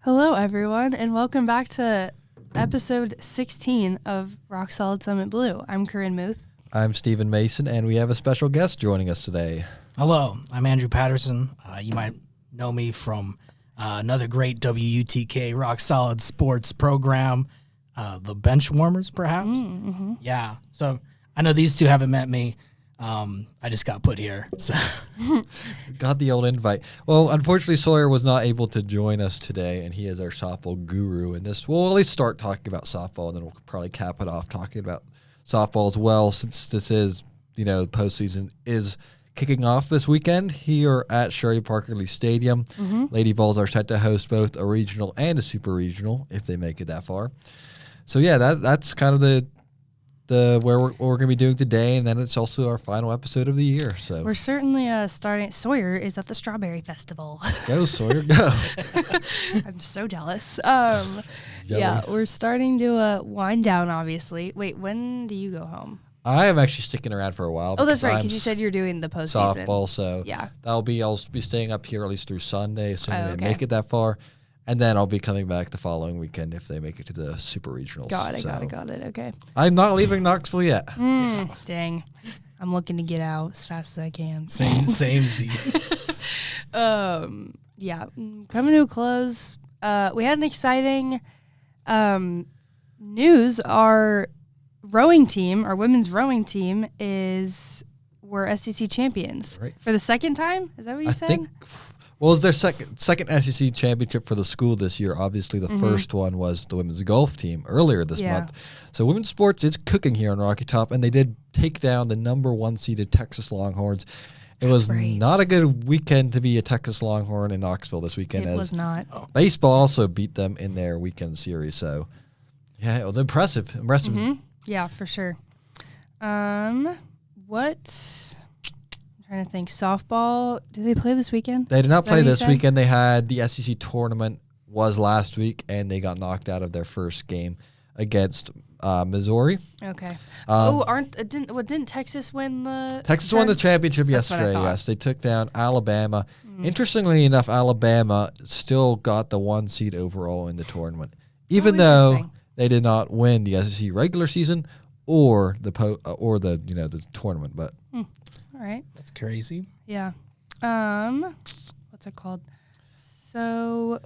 Hello, everyone, and welcome back to episode 16 of Rock Solid Summit Blue. I'm Corinne Muth. I'm Stephen Mason, and we have a special guest joining us today. Hello, I'm Andrew Patterson. You might know me from another great WUTK Rock Solid sports program, the Bench Warmers, perhaps. Mm-hmm. Yeah, so I know these two haven't met me. I just got put here. So. Got the old invite. Well, unfortunately, Sawyer was not able to join us today, and he is our softball guru. And we'll at least start talking about softball, and then we'll probably cap it off talking about softball as well, since this is, postseason is kicking off this weekend here at Sherry Parker Lee Stadium. Mm-hmm. Lady Vols are set to host both a regional and a super regional if they make it that far. So yeah, that's kind of the where we're going to be doing today, and then it's also our final episode of the year. So we're certainly starting. Sawyer is at the Strawberry Festival. Go, Sawyer, go. I'm so jealous. Yeah, we're starting to wind down, obviously. Wait, when do you go home? I am actually sticking around for a while. Oh, that's right, because you said you're doing the postseason. Softball, so yeah. I'll be staying up here at least through Sunday, assuming they okay. make it that far. And then I'll be coming back the following weekend if they make it to the Super Regionals. Got it. Okay. I'm not leaving Knoxville yet. Dang. I'm looking to get out as fast as I can. Same. Yeah. Coming to a close. We had an exciting news. Our women's rowing team we're SEC champions. Right. For the second time? Is that what you said? Well, it's their second SEC championship for the school this year. Obviously, the first one was the women's golf team earlier this month. So women's sports is cooking here on Rocky Top, and they did take down the number 1 seeded Texas Longhorns. It was not a good weekend to be a Texas Longhorn in Knoxville this weekend. It was not. Baseball also beat them in their weekend series. So, yeah, it was impressive. Mm-hmm. Yeah, for sure. Trying to think. Softball, did they play this weekend? They did not play this weekend. They had the SEC tournament was last week, and they got knocked out of their first game against Missouri. Okay. Didn't Texas win the Texas won the championship yesterday, yes. They took down Alabama. Interestingly enough, Alabama still got the 1 seed overall in the tournament, even though they did not win the SEC regular season or the tournament, but all right. That's crazy. Yeah. What's it called? So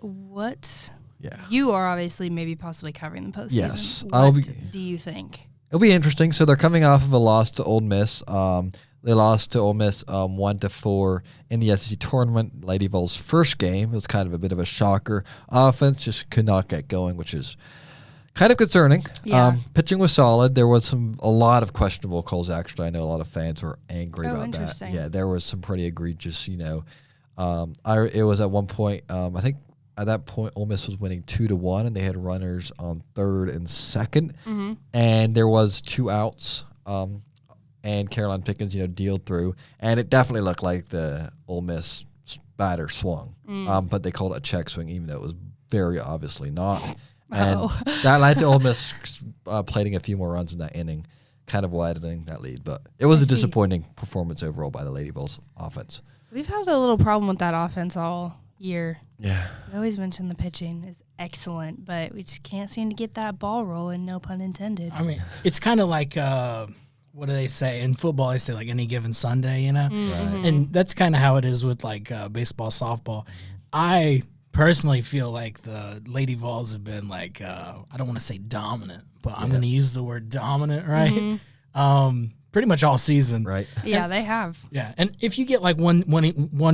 you are obviously maybe possibly covering the postseason. Yes. What do you think? It'll be interesting. So they're coming off of a loss to Ole Miss. They lost to Ole Miss 1-4 in the SEC tournament. Lady Vols' first game. It was kind of a bit of a shocker. Offense just could not get going, which is kind of concerning. Yeah. Pitching was solid. There was a lot of questionable calls, actually. I know a lot of fans were angry about that. Yeah, there was some pretty egregious, it was at one point, I think at that point, Ole Miss was winning 2-1, and they had runners on third and second. Mm-hmm. And there was 2 outs, and Caroline Pickens, dealed through. And it definitely looked like the Ole Miss batter swung. But they called it a check swing, even though it was very obviously not. And that led to Ole Miss plating a few more runs in that inning, kind of widening that lead. But it was a disappointing performance overall by the Lady Vols offense. We've had a little problem with that offense all year. Yeah. We always mention the pitching is excellent, but we just can't seem to get that ball rolling, no pun intended. I mean, it's kind of like, what do they say? In football, they say like any given Sunday, Mm-hmm. And that's kind of how it is with like baseball, softball. I personally feel like the Lady Vols have been like, I don't want to say dominant, but I'm going to use the word dominant, right? Mm-hmm. Pretty much all season. Right. Yeah, they have. Yeah. And if you get like one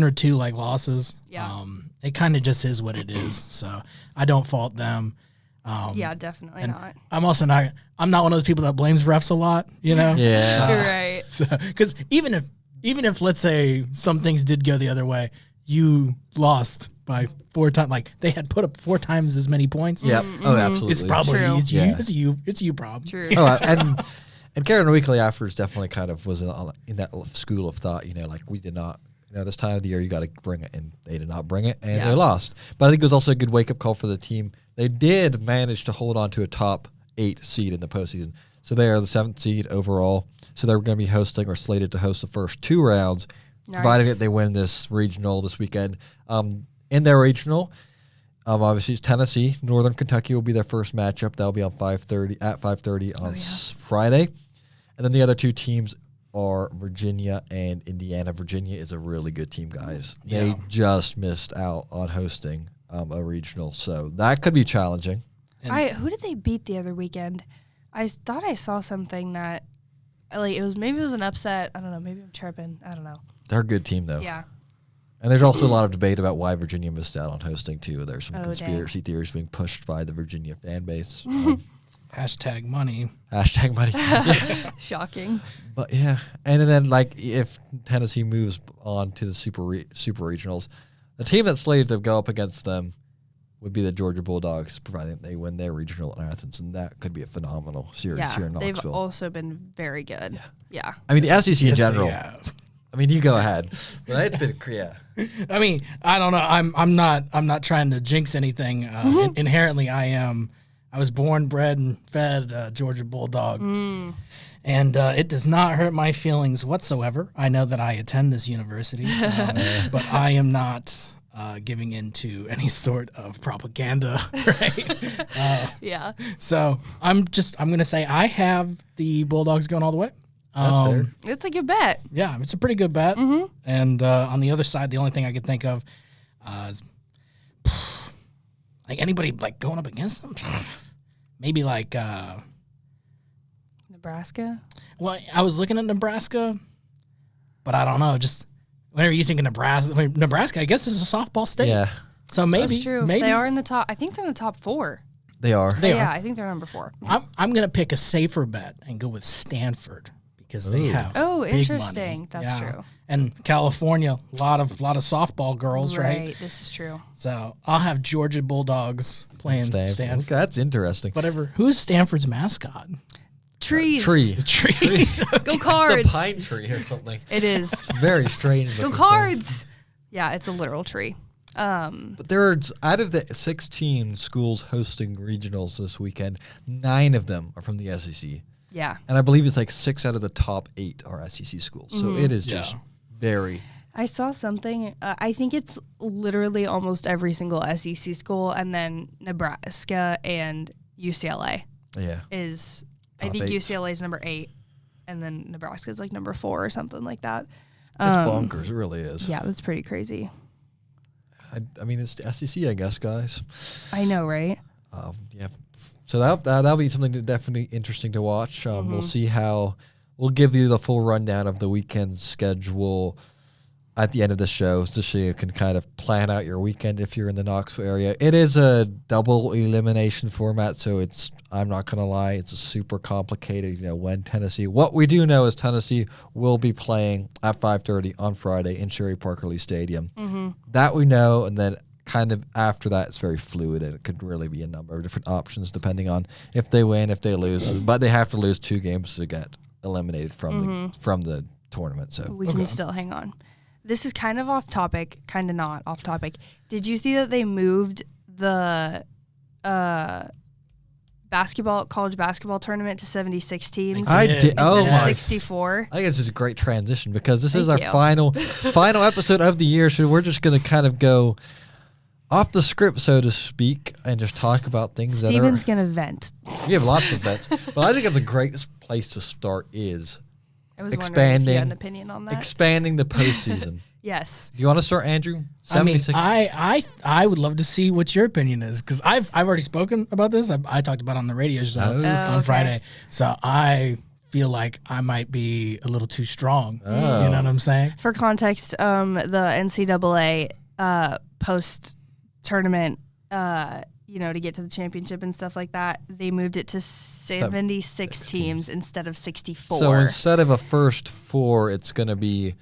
or two like losses, it kind of just is what it is. So I don't fault them. Yeah, definitely not. I'm also not one of those people that blames refs a lot, Yeah. You're right. Because even if let's say some things did go the other way, you lost by 4 times. Like they had put up 4 times as many points. Yep. Oh, absolutely. It's probably True. it's you problem. True. And Karen Weekly afterwards definitely kind of was in that school of thought, like we did not, this time of the year you got to bring it, and they did not bring it, and they lost. But I think it was also a good wake-up call for the team. They did manage to hold on to a top 8 seed in the postseason. So they are the 7th seed overall. So they're going to be hosting or slated to host the first 2 rounds, provided that they win this regional this weekend. In their regional, Obviously, it's Tennessee. Northern Kentucky will be their first matchup. That'll be on 5:30 on Friday. And then the other two teams are Virginia and Indiana. Virginia is a really good team, guys. They just missed out on hosting a regional, so that could be challenging. Who did they beat the other weekend? I thought I saw something that, like, maybe it was an upset. I don't know. Maybe I'm tripping. I don't know. They're a good team, though. Yeah. And there's also a lot of debate about why Virginia missed out on hosting, too. There's some conspiracy theories being pushed by the Virginia fan base. Hashtag money. Hashtag money. Shocking. But, yeah. And then, like, if Tennessee moves on to the super regionals, the team that's slated to go up against them would be the Georgia Bulldogs, providing they win their regional in Athens, and that could be a phenomenal series here in Knoxville. They've also been very good. Yeah. I mean, the SEC in general. I mean, you go ahead. But it's been I mean, I don't know. I'm not trying to jinx anything. Inherently, I was born, bred, and fed Georgia Bulldog, and it does not hurt my feelings whatsoever. I know that I attend this university, but I am not giving into any sort of propaganda, right? Yeah. So I'm going to say I have the Bulldogs going all the way. That's fair. It's a good bet. Yeah, it's a pretty good bet. Mm-hmm. And on the other side, the only thing I could think of is like anybody like going up against them. Maybe like Nebraska. Well, I was looking at Nebraska, but I don't know. Just whenever you think of Nebraska, I mean, Nebraska, I guess is a softball state. Yeah. So maybe that's true. Maybe they are in the top. I think they're in the top 4. They are. Yeah, I think they're number 4. I'm gonna pick a safer bet and go with Stanford because they have big interesting. Money. That's true. And California, a lot of softball girls, right? Right. This is true. So I'll have Georgia Bulldogs playing Stanford. Okay, that's interesting. Whatever. Who's Stanford's mascot? Trees. Tree. Go Cards. It's a pine tree or something. It is. It's very strange. Go Cards. Yeah, it's a literal tree. But there's out of the 16 schools hosting regionals this weekend, 9 of them are from the SEC. Yeah. And I believe it's like 6 out of the top 8 are SEC schools. So it is just very. I saw something. I think it's literally almost every single SEC school, and then Nebraska and UCLA. Yeah. I think UCLA is number 8, and then Nebraska is like number 4 or something like that. It's bonkers. It really is. Yeah, that's pretty crazy. I mean, it's the SEC, I guess, guys. I know, right? Yeah. So that'll be something that definitely interesting to watch. We'll see how. We'll give you the full rundown of the weekend schedule at the end of the show, so you can kind of plan out your weekend if you're in the Knoxville area. It is a double elimination format, so I'm not going to lie, it's a super complicated, when Tennessee. What we do know is Tennessee will be playing at 5:30 on Friday in Sherry Parker Lee Stadium. Mm-hmm. That we know, and then kind of after that, it's very fluid, and it could really be a number of different options depending on if they win, if they lose. But they have to lose 2 games to get eliminated from the tournament. So we can still hang on. This is kind of off topic, kind of not off topic. Did you see that they moved the college basketball tournament to 76 teams? I did. Oh my! 64. I think this is a great transition because this is our final episode of the year. So we're just going to kind of go off the script, so to speak, and just talk about things. Steven's going to vent. We have lots of vents, but I think it's a great place to start is I was wondering if you had an opinion on that. Expanding the postseason. Yes. Do you want to start, Andrew? 76. I would love to see what your opinion is because I've already spoken about this. I talked about it on the radio show on Friday, so I feel like I might be a little too strong. You know what I'm saying? For context, the NCAA post tournament, to get to the championship and stuff like that, they moved it to 76 teams instead of 64. So instead of a first 4, it's going to be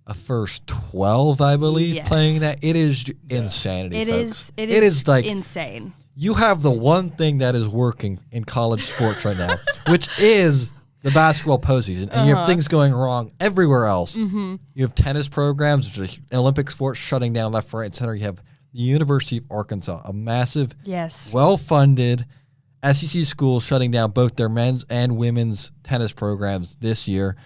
a first 12, I believe, playing that. It is insanity, folks. It is like insane. You have the one thing that is working in college sports right now, which is the basketball postseason, and you have things going wrong everywhere else. Mm-hmm. You have tennis programs, which are Olympic sports, shutting down left, right, and center. You have the University of Arkansas, a massive, well-funded SEC school shutting down both their men's and women's tennis programs this year.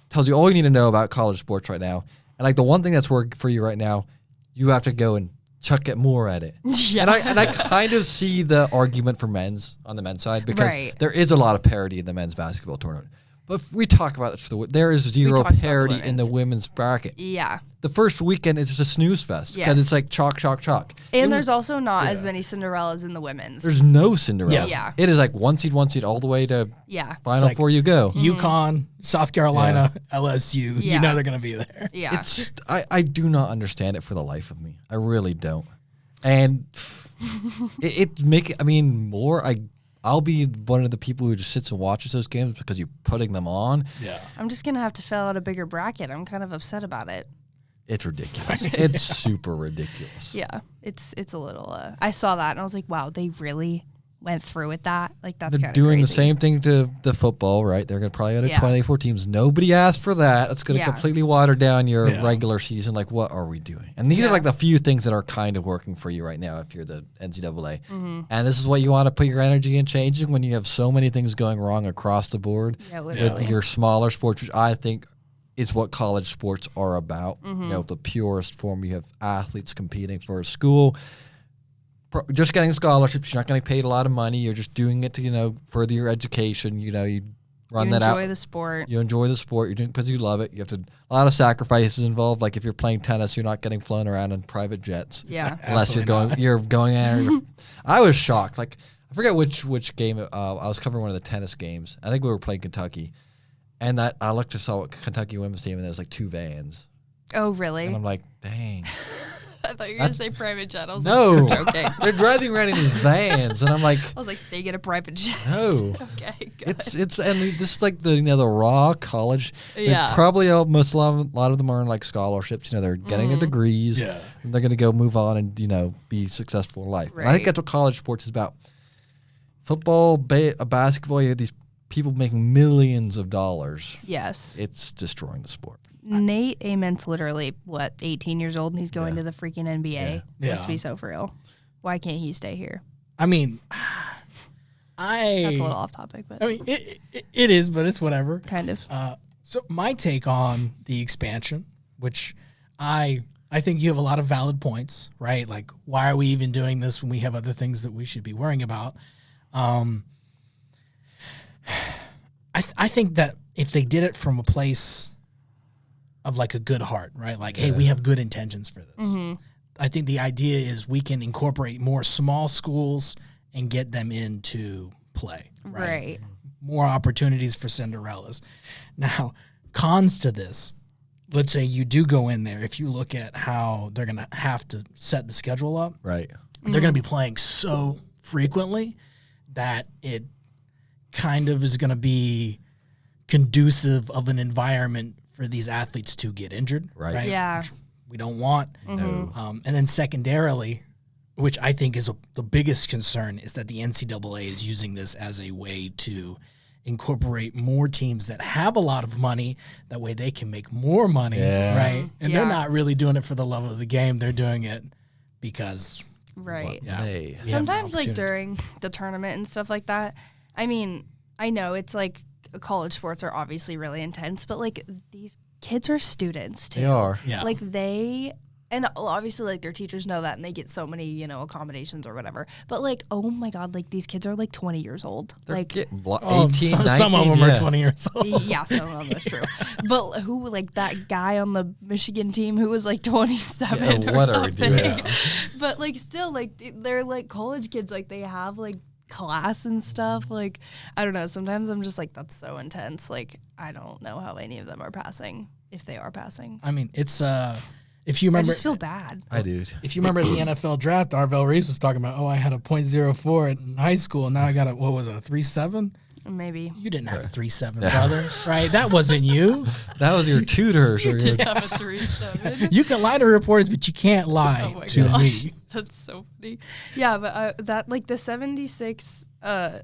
Tells you all you need to know about college sports right now. And like the one thing that's working for you right now, you have to go and chuck it more at it. Yeah. And I kind of see the argument for men's on the men's side because Right. there is a lot of parity in the men's basketball tournament. But if we talk about this, there is zero talked about the parity in the women's. women's bracket. Yeah. The first weekend is just a snooze fest because it's Yes. like chalk, chalk, chalk. And there's also not as many Cinderellas in the women's. There's no Cinderella. Yeah. It is like one seed all the way to Yeah. Final like- Four you go. UConn, South Carolina, LSU. Yeah. You know they're going to be there. Yeah. It's I do not understand it for the life of me. I really don't. And I'll be one of the people who just sits and watches those games because you're putting them on. Yeah. I'm just going to have to fill out a bigger bracket. I'm kind of upset about it. It's ridiculous. It's super ridiculous. Yeah. It's a little, I saw that and I was like, wow, they really went through with that. Like, that's They're kind of doing the crazy. same thing to the football, right? They're going to probably go to Yeah. 24 teams. Nobody asked for that. It's going to Yeah. completely water down your Yeah. regular season. Like, what are we doing? And these are like the few things that are kind of working for you right now if you're the NCAA. Mm-hmm. And this is what you want to put your energy in changing when you have so many things going wrong across the board Yeah, with literally. your smaller sports, which I think is what college sports are about. Mm-hmm. You know, the purest form. You have athletes competing for a school. Just getting scholarships, you're not getting paid a lot of money. You're just doing it to, further your education. You run You that out. enjoy the sport. You enjoy the sport. You're doing it because you love it. You have a lot of sacrifices involved. Like if you're playing tennis, you're not getting flown around in private jets. Yeah. Unless Absolutely you're going out. I was shocked. Like I forget which game. I was covering one of the tennis games. I think we were playing Kentucky, and I looked and saw Kentucky women's team, and there was like 2 vans, Oh, really? and I'm like, dang. I thought you were going to say private jet. I was No, like, you're joking. they're driving around in these vans, and I'm like, I was like, they get a private jet. no. Okay, good. It's and this is like the the raw college. Yeah. They're probably a lot of them are in like scholarships. They're getting their degrees. Yeah. And they're going to go move on and be successful in life. And I think Right. that's what college sports is about. Football, basketball. You have these people making millions of dollars. Yes. It's destroying the sport. Nate Amen's literally, 18 years old, and he's going to the freaking NBA. Yeah. Let's be so for real. Why can't he stay here? I mean, That's a little off topic, but I mean, it is, but it's whatever. kind of. So my take on the expansion, which I think you have a lot of valid points, right? Like, why are we even doing this when we have other things that we should be worrying about? I think that if they did it from a place of like a good heart, right? Like, hey, we have good intentions for this. Mm-hmm. I think the idea is we can incorporate more small schools and get them into play, Right. more opportunities for Cinderellas. Now, cons to this, let's say you do go in there, if you look at how they're going to have to set the schedule up, Right. they're going to be playing so frequently that it kind of is going to be conducive of an environment for these athletes to get injured. Right. Yeah. Which we don't want. Mm-hmm. And then secondarily, which I think is the biggest concern, is that the NCAA is using this as a way to incorporate more teams that have a lot of money. That way they can make more money, Yeah. right? And they're Yeah. not really doing it for the love of the game. They're doing it because Right. yeah. Hey. we have an Sometimes, like, opportunity. during the tournament and stuff like that, I mean, I know it's like college sports are obviously really intense, but like these kids are students too. They are. Yeah. Like and obviously like their teachers know that and they get so many, accommodations or whatever. But like, oh my God, like these kids are like 20 years old. They're Like, getting 18, some of 19, them are yeah. 20 years old. yeah, some of them, that's true. But who, like that guy on the Michigan team who was like 27 Yeah, or what are we something. doing? But like still, like they're like college kids, like they have like class and stuff. Like, I don't know. Sometimes I'm just like, that's so intense. Like, I don't know how any of them are passing, if they are passing. I mean, it's if you I remember, just feel bad. I do. if you remember at the NFL draft, Arvell Reese was talking about, I had a .04 in high school, and now I got a 3.7. Maybe. You didn't have a 3.7, brother, right? That wasn't you. That was your tutors. or your, Have a 3.7. You can lie to reporters, but you can't lie Oh my to gosh. me. That's so funny. Yeah, but that like the 76,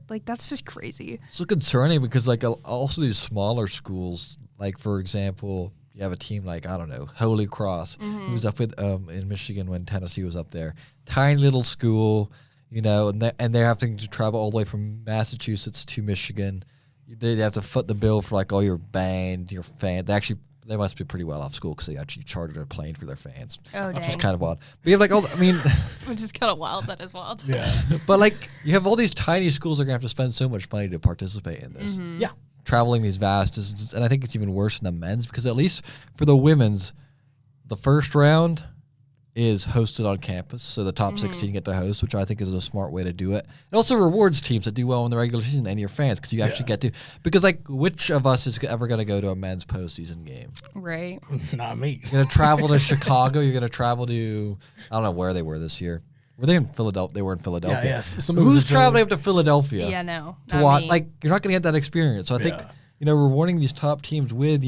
like that's just crazy. so concerning because like also these smaller schools, like for example, you have a team like, I don't know, Holy Cross, who was up with in Michigan when Tennessee was up there. Tiny little school, and they're having to travel all the way from Massachusetts to Michigan. They have to foot the bill for like all your band, your fans. They must be pretty well off school because they actually chartered a plane for their fans. Oh, Which is dang. kind of wild. But you have like all, Which is kind of wild. That is wild. Yeah. but like you have all these tiny schools that are going to have to spend so much money to participate in this. Mm-hmm. Yeah. Traveling these vast distances. And I think it's even worse in the men's because at least for the women's, the first round is hosted on campus, so the top 16 get to host, which I think is a smart way to do it. It also rewards teams that do well in the regular season and your fans because you actually get to. Because like, which of us is ever going to go to a men's postseason game? Right. Not me. You're going to travel to Chicago. You're going to travel to I don't know where they were this year. Were they in Philadelphia? They were in Philadelphia. Yeah, yes. Who's traveling up to Philadelphia? Yeah, no. To Not watch? me. Like, you're not going to get that experience. So I think Yeah. rewarding these top teams with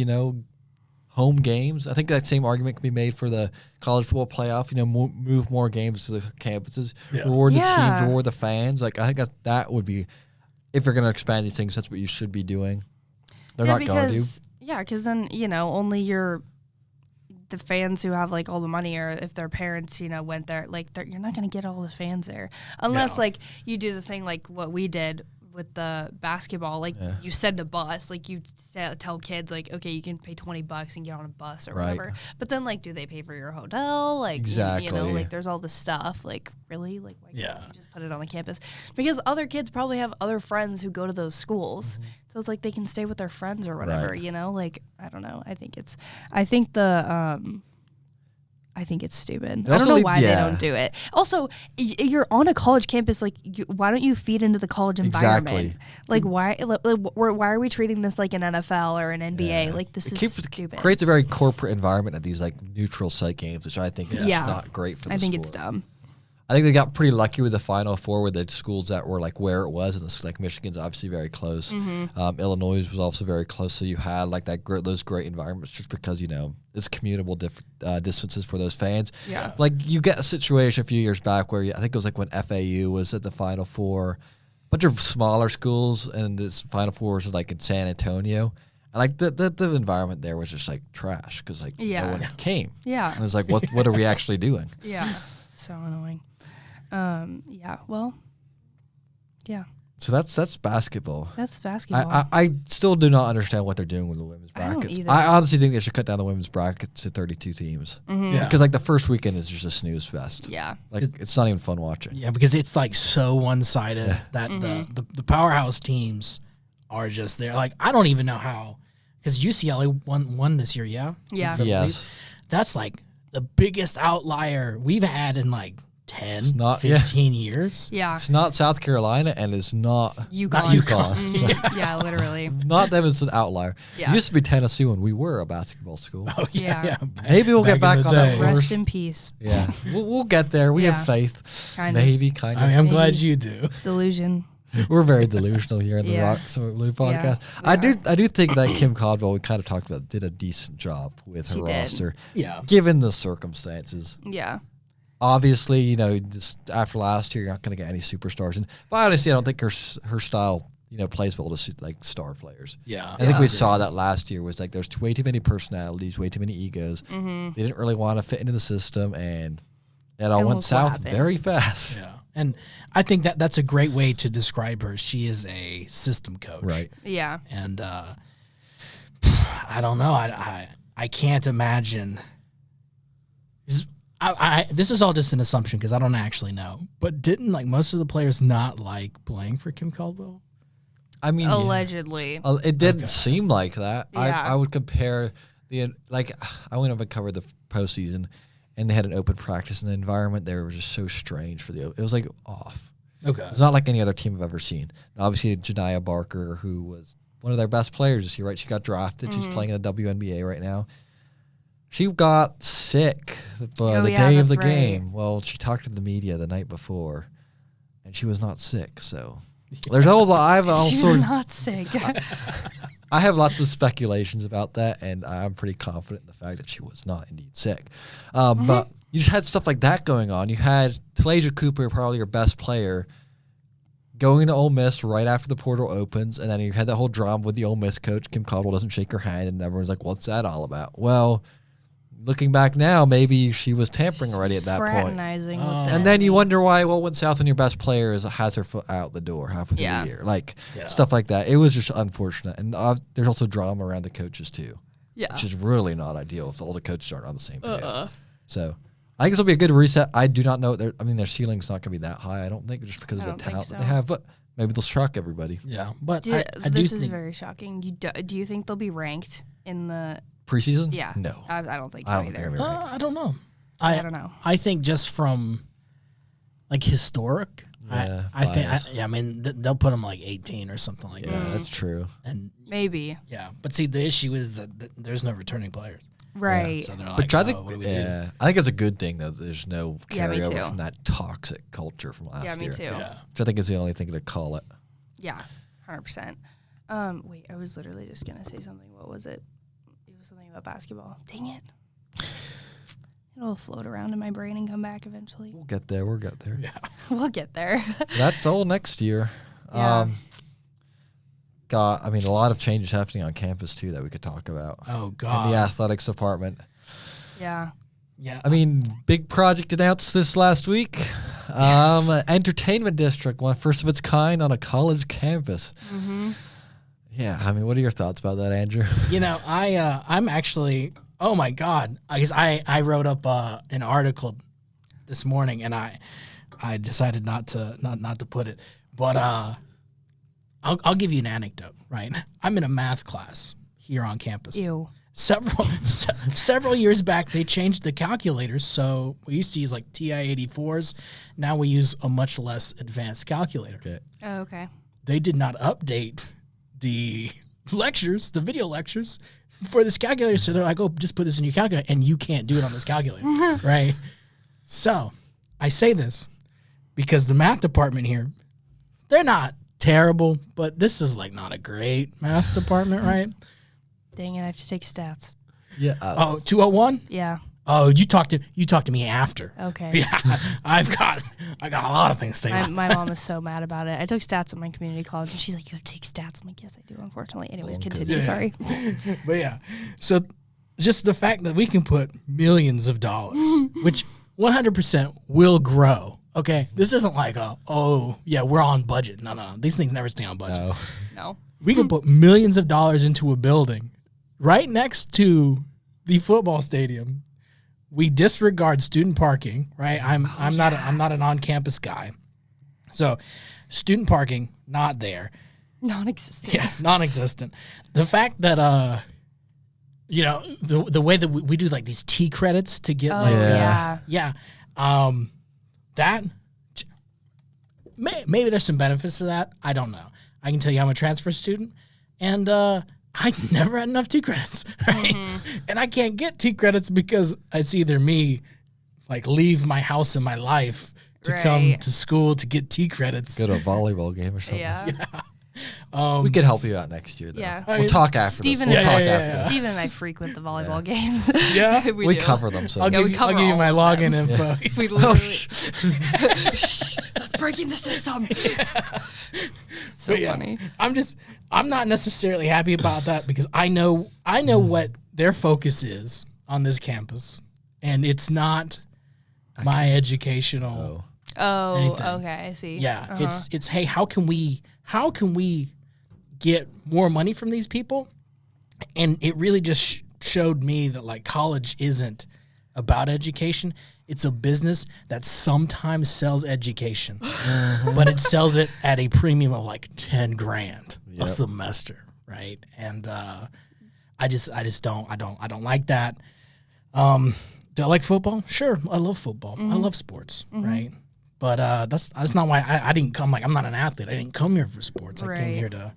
home games. I think that same argument can be made for the college football playoff. Move more games to the campuses, reward the teams, reward the fans. Like I think that would be, if you're going to expand these things, that's what you should be doing. They're not going to. Yeah, because then only the fans who have like all the money, or if their parents went there, like you're not going to get all the fans there unless like you do the thing like what we did with the basketball, like you send a bus, like you tell kids like, okay, you can pay $20 and get on a bus or whatever. But then like, do they pay for your hotel? Like, exactly. Like there's all this stuff. Like, really? Like, why can't you just put it on the campus? Because other kids probably have other friends who go to those schools. So it's like they can stay with their friends or whatever, like, I don't know. I think it's stupid. I don't know why they don't do it. Also, you're on a college campus. Like, why don't you feed into the college environment? Like, why are we treating this like an NFL or an NBA? Like, this is stupid. Creates a very corporate environment at these like neutral site games, which I think is not great for the sport. It's dumb. I think they got pretty lucky with the Final Four with the schools that were like where it was, and this, like Michigan's obviously very close. Illinois was also very close, so you had like those great environments just because it's commutable distances for those fans. Yeah, like you get a situation a few years back where I think it was like when FAU was at the Final Four, a bunch of smaller schools, and this Final Four was like in San Antonio. And like the environment there was just like trash because like no one came. Yeah, and it's like what are we actually doing? Yeah, so annoying. So that's basketball. That's basketball. I still do not understand what they're doing with the women's brackets. I honestly think they should cut down the women's brackets to 32 teams. Because like the first weekend is just a snooze fest. Yeah. Like it's not even fun watching. Yeah, because it's like so one-sided that the powerhouse teams are just there. Like I don't even know how, because UCLA won this year. Yeah. Yes. That's like the biggest outlier we've had in like 10, 15 years. Yeah. It's not South Carolina, and it's not UConn. Yeah, literally. Not them as an outlier. Yeah. It used to be Tennessee when we were a basketball school. Oh, yeah. Maybe we'll get back on that horse. Rest in peace. Yeah. We'll get there. We have faith. Kind of. I'm glad you do. Delusion. We're very delusional here in the Rock Blue podcast. I do think that Kim Caldwell, we kind of talked about, did a decent job with her roster. Yeah. Given the circumstances. Yeah. Obviously, just after last year, you're not going to get any superstars. But honestly, I don't think her style, plays well to suit like star players. Yeah. I think we saw that last year was like there's way too many personalities, way too many egos. They didn't really want to fit into the system, and it all went south very fast. Yeah. And I think that's a great way to describe her. She is a system coach. Right. Yeah. And I don't know. I can't imagine. This is all just an assumption because I don't actually know. But didn't like most of the players not like playing for Kim Caldwell? I mean, allegedly, it didn't seem like that. Yeah. I would compare I went up and covered the postseason, and they had an open practice, and the environment there was just so strange it was like off. Okay, it's not like any other team I've ever seen. And obviously, Janiah Barker, who was one of their best players this year, right? She got drafted. She's playing in the WNBA right now. She got sick the day of the game. Well, she talked to the media the night before, and she was not sick. So there's she was not sick. I have lots of speculations about that, and I'm pretty confident in the fact that she was not indeed sick. But you just had stuff like that going on. You had Talasia Cooper, probably your best player, going to Ole Miss right after the portal opens, and then you had that whole drama with the Ole Miss coach. Kim Caldwell doesn't shake her hand, and everyone's like, what's that all about? Well, looking back now, maybe she was tampering already at that point. Fraternizing with them. And then you wonder why, went south when your best player has her foot out the door halfway through the year. Stuff like that. It was just unfortunate. And there's also drama around the coaches, too. which is really not ideal if all the coaches aren't on the same page. So I think this will be a good reset. I do not know. Their ceiling's not going to be that high. I don't think, just because of the talent that they have. But maybe they'll shock everybody. Yeah, but this is very shocking. Do you think they'll be ranked in the preseason? Yeah. No. I don't think so either. I don't know. I don't know. I think just from like historic. Yeah, I think. I mean, they'll put them like 18 or something like that. Yeah, that's true. And maybe. Yeah, but see, the issue is that there's no returning players. Right. Yeah, so they're like, Which I think, what do we do? I think it's a good thing that there's no Yeah, me carryover too. from that toxic culture from last year. Yeah, me too. Yeah. Which I think is the only thing to call it. Yeah, 100%. Wait, I was literally just gonna say something. What was it? It was something about basketball. Dang it! It'll float around in my brain and come back eventually. We'll get there. Yeah. We'll get there. That's all next year. Yeah. A lot of changes happening on campus too that we could talk about. Oh God. In the athletics department. Yeah. Yeah. I mean, big project announced this last week. Entertainment district, one first of its kind on a college campus. Mm-hmm. Yeah, I mean, what are your thoughts about that, Andrew? I'm actually. Oh my God! I wrote up an article this morning, and I decided not to put it, but I'll give you an anecdote. Right, I'm in a math class here on campus. Ew. Several years back, they changed the calculators. So we used to use like TI-84s. Now we use a much less advanced calculator. Okay. Oh, okay. They did not update the lectures, the video lectures for this calculator. So they're like, oh, just put this in your calculator, and you can't do it on this calculator, right? So I say this because the math department here, they're not terrible, but this is like not a great math department, right? Dang it! I have to take stats. Yeah. 201? Yeah. Oh, you talk to me after. Okay. Yeah, I got a lot of things to say. My mom is so mad about it. I took stats at my community college, and she's like, "You have to take stats." I'm like, "Yes, I do." Unfortunately, anyways, continue. Yeah. Sorry. But yeah, so just the fact that we can put millions of dollars, which 100% will grow. Okay, this isn't like we're on budget. No. These things never stay on budget. No. No. We can put millions of dollars into a building right next to the football stadium. We disregard student parking, right? I'm not an on-campus guy, so student parking not there. Non-existent. Yeah, non-existent. The fact that the way that we do like these T credits to get Yeah. that maybe there's some benefits to that. I don't know. I can tell you I'm a transfer student, and I never had enough T credits, right? And I can't get T credits because it's either me like leave my house and my life to come to school to get T credits. Go to a volleyball game or something. Yeah. We could help you out next year, though. Yeah. We'll talk after this. We'll talk after this. Steven and I frequent the volleyball games. Yeah? We do. cover them. So I'll give cover you all my of login them. info. We literally. Shh, that's breaking the system. So But yeah, funny. I'm not necessarily happy about that because I know what their focus is on this campus, and it's not my educational. Oh, anything. okay. I see. Yeah, it's hey, how can we get more money from these people? And it really just showed me that like college isn't about education. It's a business that sometimes sells education, but it sells it at a premium of like $10,000 a semester, right? And I don't like that. Do I like football? Sure, I love football. I love sports, right? But that's not why I didn't come. Like, I'm not an athlete. I didn't come here for sports. I came here to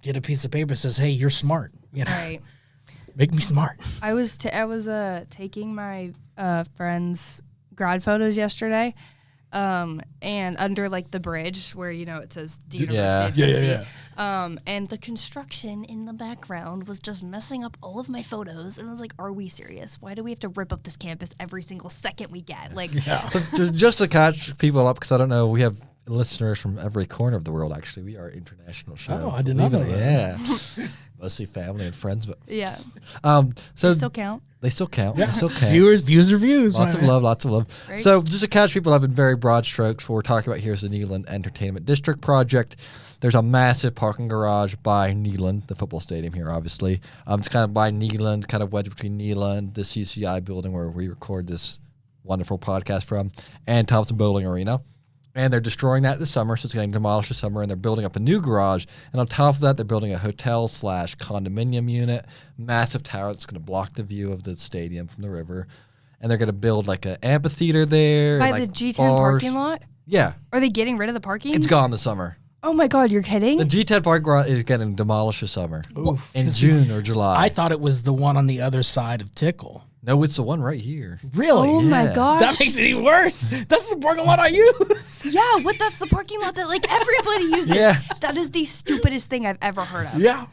get a piece of paper that says, "Hey, you're smart." You know, Right. make me smart. I was taking my friend's grad photos yesterday, and under like the bridge where it says the University of Tennessee. And the construction in the background was just messing up all of my photos, and I was like, "Are we serious? Why do we have to rip up this campus every single second we get?" Like, just to catch people up, because I don't know, we have listeners from every corner of the world. Actually, we are an international show. Oh, I did not know that. Yeah, mostly family and friends, but yeah, so still count. They still count. They still count. Views are views. Lots of love, lots of love. Right. So just to catch people up in very broad strokes, what we're talking about here is the Neyland Entertainment District project. There's a massive parking garage by Neyland, the football stadium here, obviously. It's kind of by Neyland, kind of wedged between Neyland, the CCI building where we record this wonderful podcast from, and Thompson Bowling Arena. And they're destroying that this summer, so it's getting demolished this summer, and they're building up a new garage. And on top of that, they're building a hotel/condominium unit, massive tower that's going to block the view of the stadium from the river. And they're going to build like an amphitheater there. By like the G10 bars. parking lot? Yeah. Are they getting rid of the parking? It's gone this summer. Oh my God, you're kidding? The G10 parking garage is getting demolished this summer in June or July. I thought it was the one on the other side of Tickle. No, it's the one right here. Really? Oh my Yeah. gosh. That makes it even worse. That's the parking lot I use. Yeah, that's the parking lot that like everybody uses. Yeah. That is the stupidest thing I've ever heard of. Yeah.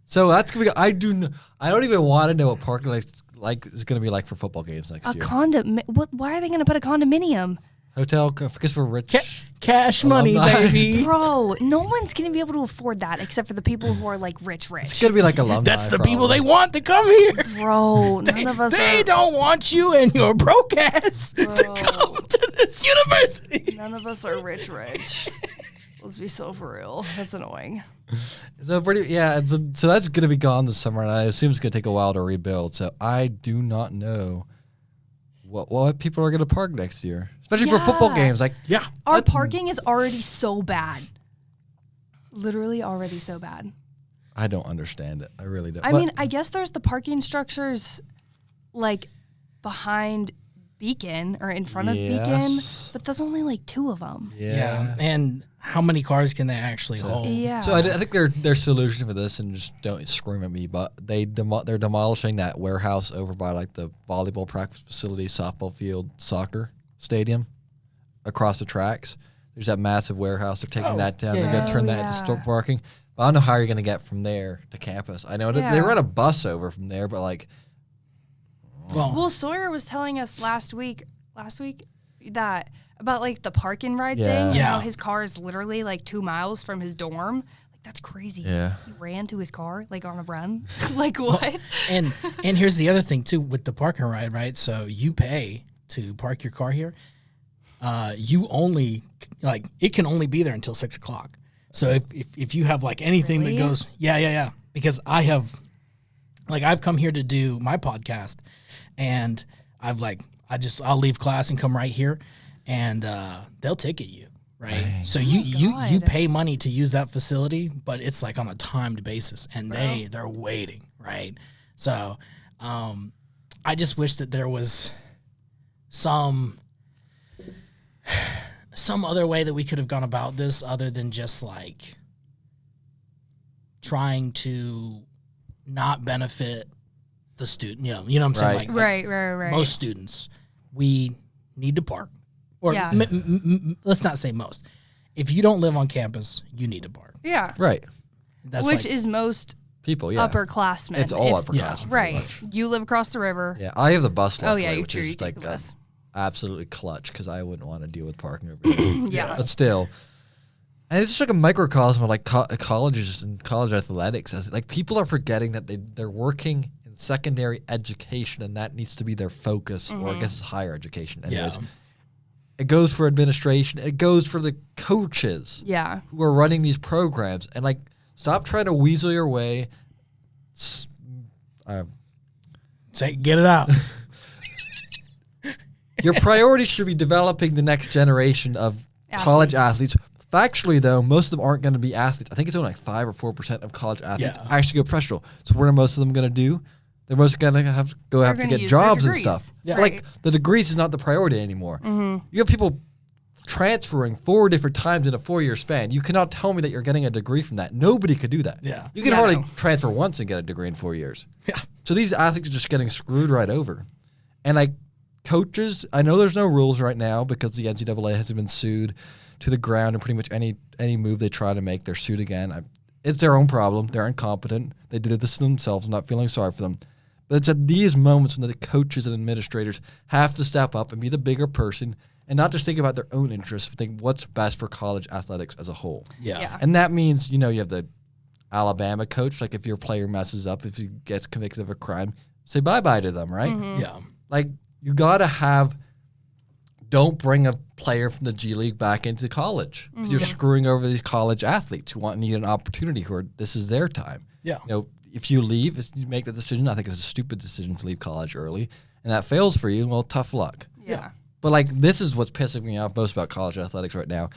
So that's gonna be. I don't even want to know what parking like is gonna be like for football games next A year. Why are they going to put a condominium? Hotel, because we're rich. Cash money, Alumni. baby. Bro, no one's going to be able to afford that except for the people who are like rich. It's gonna be like alumni. That's the people probably. they want to come here. Bro, none of us They are. don't want you and your broke ass to come to this university. None of us are rich. Let's be so for real. That's annoying. So so that's gonna be gone this summer, and I assume it's gonna take a while to rebuild. So I do not know what people are gonna park next year, especially for football Yeah. games. Like, Yeah. Our parking is already so bad. Literally already so bad. I don't understand it. I really don't. I But- mean, I guess there's the parking structures like behind Beacon or in front of Beacon, Yes. but there's only like 2 of them. Yeah. And how many cars can they actually hold? Yeah. So I think their solution for this, and just don't scream at me, but they're demolishing that warehouse over by like the volleyball practice facility, softball field, soccer stadium, across the tracks. There's that massive warehouse. They're taking that down. yeah. They're going to turn Oh, that into yeah. store parking. But I don't know how you're going to get from there to campus. I know that they Yeah. run a bus over from there, but like, Well, Sawyer was telling us last week that about like the park and ride Yeah. thing. And Yeah. how his car is literally like 2 miles from his dorm. Like that's crazy. Yeah. He ran to his car like on a run. Like what? And here's the other thing too with the park and ride, right? So you pay to park your car here. You only it can only be there until 6 o'clock. So if you have like anything Really? that goes, yeah, because I've come here to do my podcast, and I'll leave class and come right here, and they'll ticket you, right? Dang. So you God. pay money to use that facility, but it's like on a timed basis, and they're waiting, right? So I just wish that there was some other way that we could have gone about this other than just like trying to not benefit the student. You know what I'm saying? Right. Right. Most students, we need to park. Or Yeah. let's not say most. If you don't live on campus, you need to park. Yeah. right. That's Which like, is most People, yeah. upperclassmen. It's all If- upperclassmen. Right. pretty much. You live across the river. Yeah. I have the bus Oh, luckily, yeah, you which true. You is take like the bus. absolutely clutch because I wouldn't want to deal with parking over here. Yeah. But still, and it's just like a microcosm of like colleges and college athletics. As like people are forgetting that they're working in secondary education, and that needs to be their focus, or I guess it's higher education. Anyways, Yeah. it goes for administration. It goes for the coaches Yeah. who are running these programs, and like stop trying to weasel your way. get it out. Your priority should be developing the next generation of college athletes. Factually, though, most of them aren't going to be athletes. I think it's only like 5 or 4% of college athletes Yeah. actually go professional. So what are most of them going to do? They're most going to have to gonna get use their jobs and degrees. stuff. Yeah. But, like the degrees is not the priority anymore. You have people transferring 4 different times in a 4-year span. You cannot tell me that you're getting a degree from that. Nobody could do that. Yeah. You can Yeah, hardly no. transfer once and get a degree in 4 years. Yeah. So these athletes are just getting screwed right over. And like coaches, I know there's no rules right now because the NCAA has been sued to the ground, and pretty much any move they try to make, they're sued again. It's their own problem. They're incompetent. They did this to themselves. I'm not feeling sorry for them. But it's at these moments when the coaches and administrators have to step up and be the bigger person and not just think about their own interests, but think what's best for college athletics as a whole. Yeah. And that means, you have the Alabama coach, like if your player messes up, if he gets convicted of a crime, say bye-bye to them, right? Yeah. Like, you got to have, don't bring a player from the G League back into college because you're screwing over these college athletes who need an opportunity, this is their time. Yeah. You know, if you leave, you make the decision. I think it's a stupid decision to leave college early, and that fails for you. Well, tough luck. Yeah. But like, this is what's pissing me off most about college athletics right now.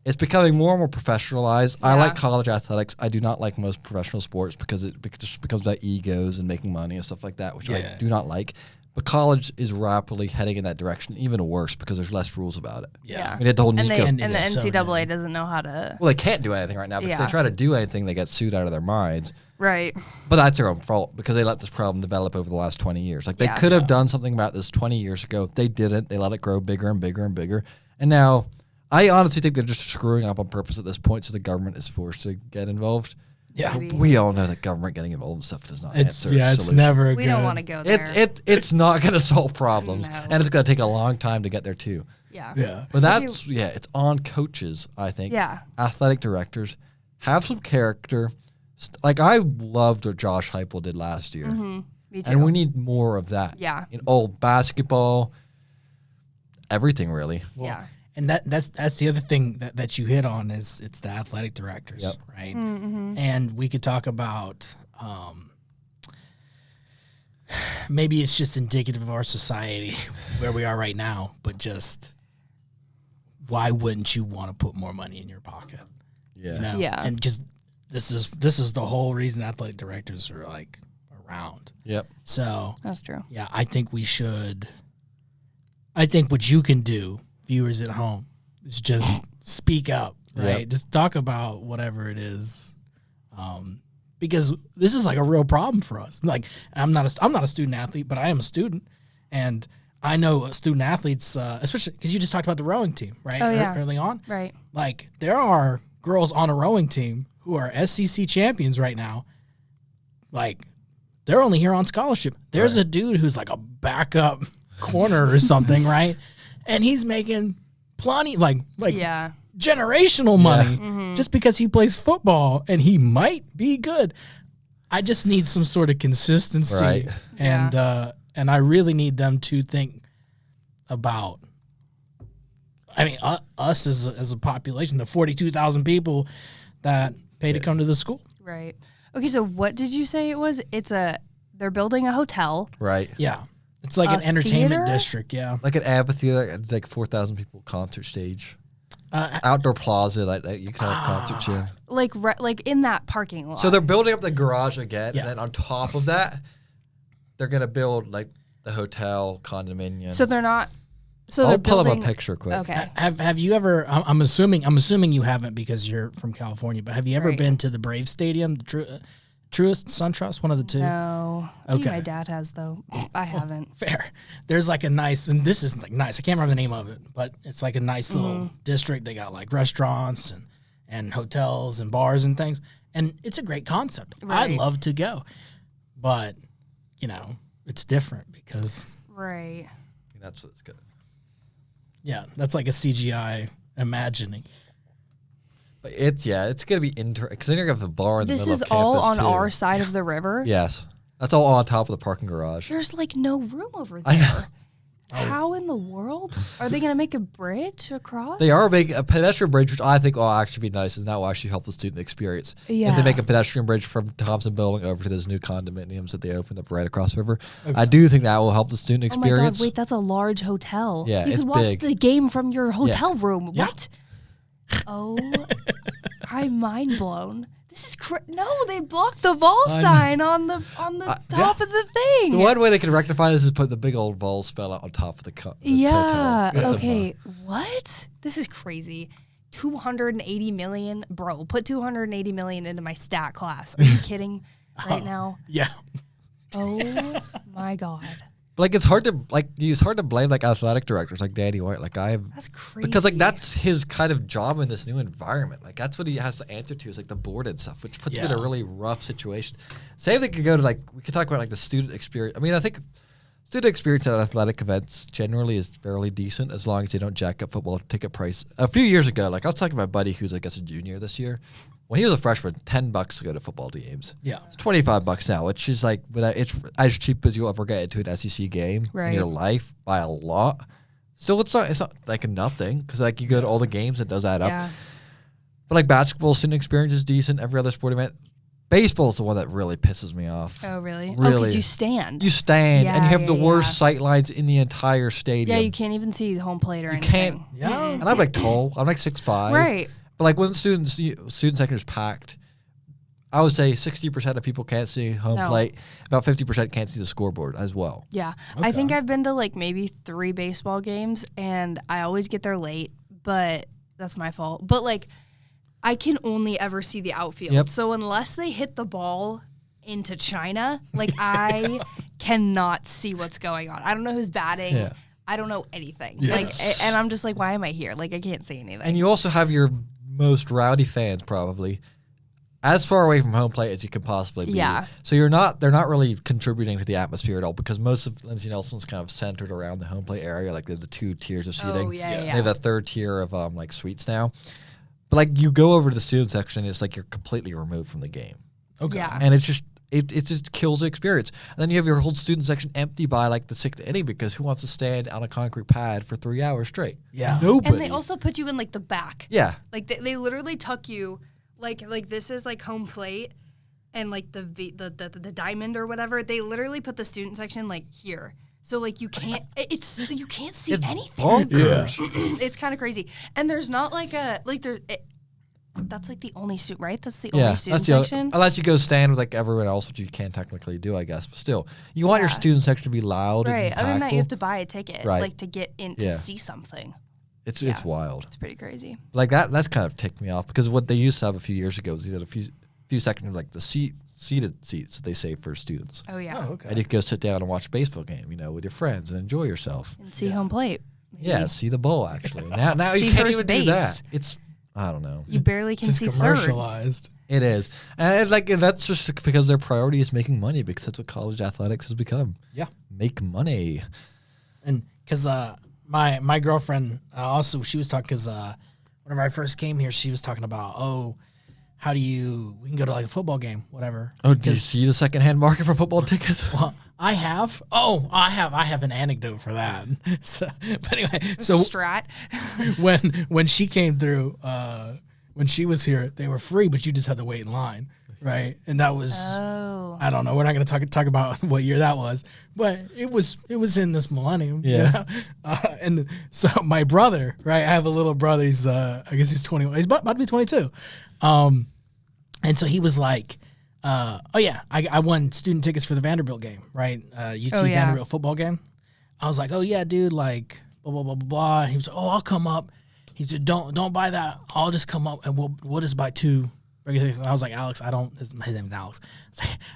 It's becoming more and more professionalized. I like college athletics. I do not like most professional sports because it just becomes about egos and making money and stuff like that, which I do not like. But college is rapidly heading in that direction, even worse because there's less rules about it. Yeah. I mean, the whole Nico. And the NCAA doesn't know how to. Well, they can't do anything right now because if they try to do anything, they get sued out of their minds. Right. But that's their own fault because they let this problem develop over the last 20 years. Like, they could have done something about this 20 years ago. They didn't. They let it grow bigger and bigger and bigger. And now, I honestly think they're just screwing up on purpose at this point so the government is forced to get involved. Yeah. We all know that government getting involved in stuff does not answer it's solution. never We good. don't want to go there. It's not going to solve problems. No. And it's going to take a long time to get there, too. Yeah. Yeah. But that's, it's on coaches, I think. Yeah. Athletic directors. Have some character. Like, I loved what Josh Heupel did last year. Me too. And we need more of that. Yeah. In all basketball, everything, really. Well, Yeah. And that's the other thing that you hit on is it's the athletic directors, Yep. right? And we could talk about maybe it's just indicative of our society where we are right now, but just why wouldn't you want to put more money in your pocket? Yeah. You know? Yeah. And just this is the whole reason athletic directors are like around. Yep. So That's true. yeah, I think what you can do, viewers at home, is just speak up, right? Yep. Just talk about whatever it is, because this is like a real problem for us. Like, I'm not a student athlete, but I am a student, and I know student athletes, especially because you just talked about the rowing team, right? Oh, yeah. Early on, Right. like there are girls on a rowing team who are SEC champions right now. Like, they're only here on scholarship. There's a dude who's like a backup corner or something, right? And he's making plenty, like Yeah. generational money just because he plays football and he might be good. I just need some sort of consistency, Right. and I really need them to think about. I mean, us as a population, the 42,000 people that pay to come to the school. Right. Okay, so what did you say it was? They're building a hotel. Right. Yeah, it's like A an entertainment theater? district. Yeah, Like an amphitheater, it's like 4,000 people concert stage. Outdoor plaza, like you can have concerts in. Like in that parking lot. So they're building up the garage again, Yeah. and then on top of that, they're gonna build like the hotel condominium. So they're not. So I'll they're pull building. up a picture quick. Okay. Have you ever? I'm assuming you haven't because you're from California. But have you ever Right. been to the Brave Stadium, the Truist, SunTrust, one of the two? No. Maybe Okay. my dad has though. I haven't. Fair. There's like a nice, and this isn't like nice. I can't remember the name of it, but it's like a nice little district. They got like restaurants and hotels and bars and things, and it's a great concept. Right. I'd love to go, but it's different because Right. That's what it's good. yeah, that's like a CGI imagining. But it's gonna be because then you're gonna have a bar in the This middle is of campus all on too. our side of the river. Yes, that's all on top of the parking garage. There's like no room over I know. there. How in the world are they gonna make a bridge across? They are making a pedestrian bridge, which I think will actually be nice, and that will actually help the student experience. If Yeah. they make a pedestrian bridge from Thompson Building over to those new condominiums that they opened up right across the river, I do think that will help the student Oh my experience. God! Wait, that's a large hotel. Yeah, you it's can watch big. the game from your hotel room. Yeah. What? Oh, I'm mind blown. This is no. They blocked the Vol sign on the top of the thing. The one way they can rectify this is put the big old Vol spell out on top of the hotel. Yeah. That's a Okay. What? This is crazy. 280 million, bro. Put 280 million into my stat class. Are you kidding? Right now. Yeah, Oh my God. Like it's hard to blame like athletic directors like Danny White. Like That's crazy. because like that's his kind of job in this new environment. Like that's what he has to answer to is like the board and stuff, which puts him in a Yeah. really rough situation. Same thing could go to like we could talk about like the student experience. I mean, I think student experience at athletic events generally is fairly decent as long as they don't jack up football ticket price. A few years ago, like I was talking to my buddy who's I guess a junior this year, when he was a freshman, $10 to go to football games. Yeah. It's $25 now, which is like, it's as cheap as you'll ever get into an SEC game in your life by a lot. Still, it's not like nothing because like you go to all the games, it does add up. But like basketball, student experience is decent. Every other sporting event. Baseball is the one that really pisses me off. Oh, really? Really. Oh, because you stand. You stand, and you have the worst sight lines in the entire stadium. Yeah, you can't even see the home plate or anything. Can't. Yeah. And I'm like tall. I'm like 6'5". Right. But like when student section is packed, I would say 60% of people can't see home plate. About 50% can't see the scoreboard as well. Yeah. Okay. I think I've been to like maybe 3 baseball games, and I always get there late, but that's my fault. But like, I can only ever see the outfield. Yep. So unless they hit the ball into China, like I cannot see what's going on. I don't know who's batting. Yeah. I don't know anything. Yes. Like, and I'm just like, why am I here? Like, I can't see anything. And you also have your most rowdy fans probably as far away from home plate as you can possibly be. Yeah. So they're not really contributing to the atmosphere at all because most of Lindsey Nelson's kind of centered around the home plate area. Like there's the 2 tiers of seating. Oh, yeah. They have a 3rd tier of like suites now. But like you go over to the student section, and it's like you're completely removed from the game. Okay. Yeah. And it's just it just kills the experience. And then you have your whole student section empty by like the 6th inning because who wants to stand on a concrete pad for 3 hours straight? Yeah. Nobody. And they also put you in like the back. Yeah. Like they literally tuck you like this is like home plate and like the diamond or whatever. They literally put the student section like here. So like you can't see anything. Bonkers. Yeah. It's kind of crazy. And there's not like that's like the only student, right? That's the only student section. Unless you go stand with like everyone else, which you can technically do, I guess. But still, you want your student section to be loud, right? And other than that, you have to buy a ticket, like to get in to see something. It's wild. It's pretty crazy. Like that's kind of ticked me off because what they used to have a few years ago was they had a few seconds of like the seated seats that they save for students. Oh yeah. Oh, okay. And you could go sit down and watch a baseball game, with your friends and enjoy yourself. And see home plate. Maybe. Yeah, see the ball actually. Now you can't even do that. It's I don't know. You barely can see commercialized. Third. It is, and that's just because their priority is making money because that's what college athletics has become. Yeah, make money. And because my girlfriend also she was talking because whenever I first came here, she was talking about how do we can go to like a football game, whatever. Oh, did you see the secondhand market for football tickets? Well, I have. Oh, I have an anecdote for that. So, but anyway, so strat. when she came through, when she was here, they were free, but you just had to wait in line, right? And that was I don't know. We're not going to talk about what year that was, but it was in this millennium. Yeah. And so my brother, right? I have a little brother. He's I guess he's 21. He's about to be 22. And so he was like, I won student tickets for the Vanderbilt game, right? Vanderbilt football game. I was like, oh yeah, dude, like blah blah blah blah blah. And he was like, oh, I'll come up. He said, don't buy that. I'll just come up and we'll just buy 2 regular tickets. And I was like, Alex, his name is Alex.